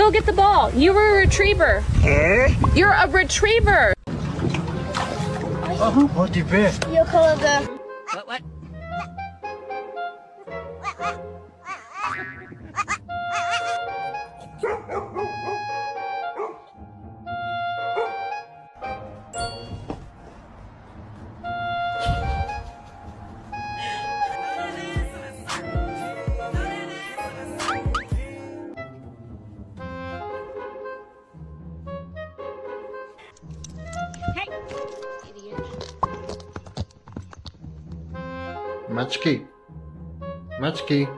Go get the ball. You were a retriever. You're a retriever. Hadi be. Yakaladı. What? Hey, idiot. Maçki. Maçki.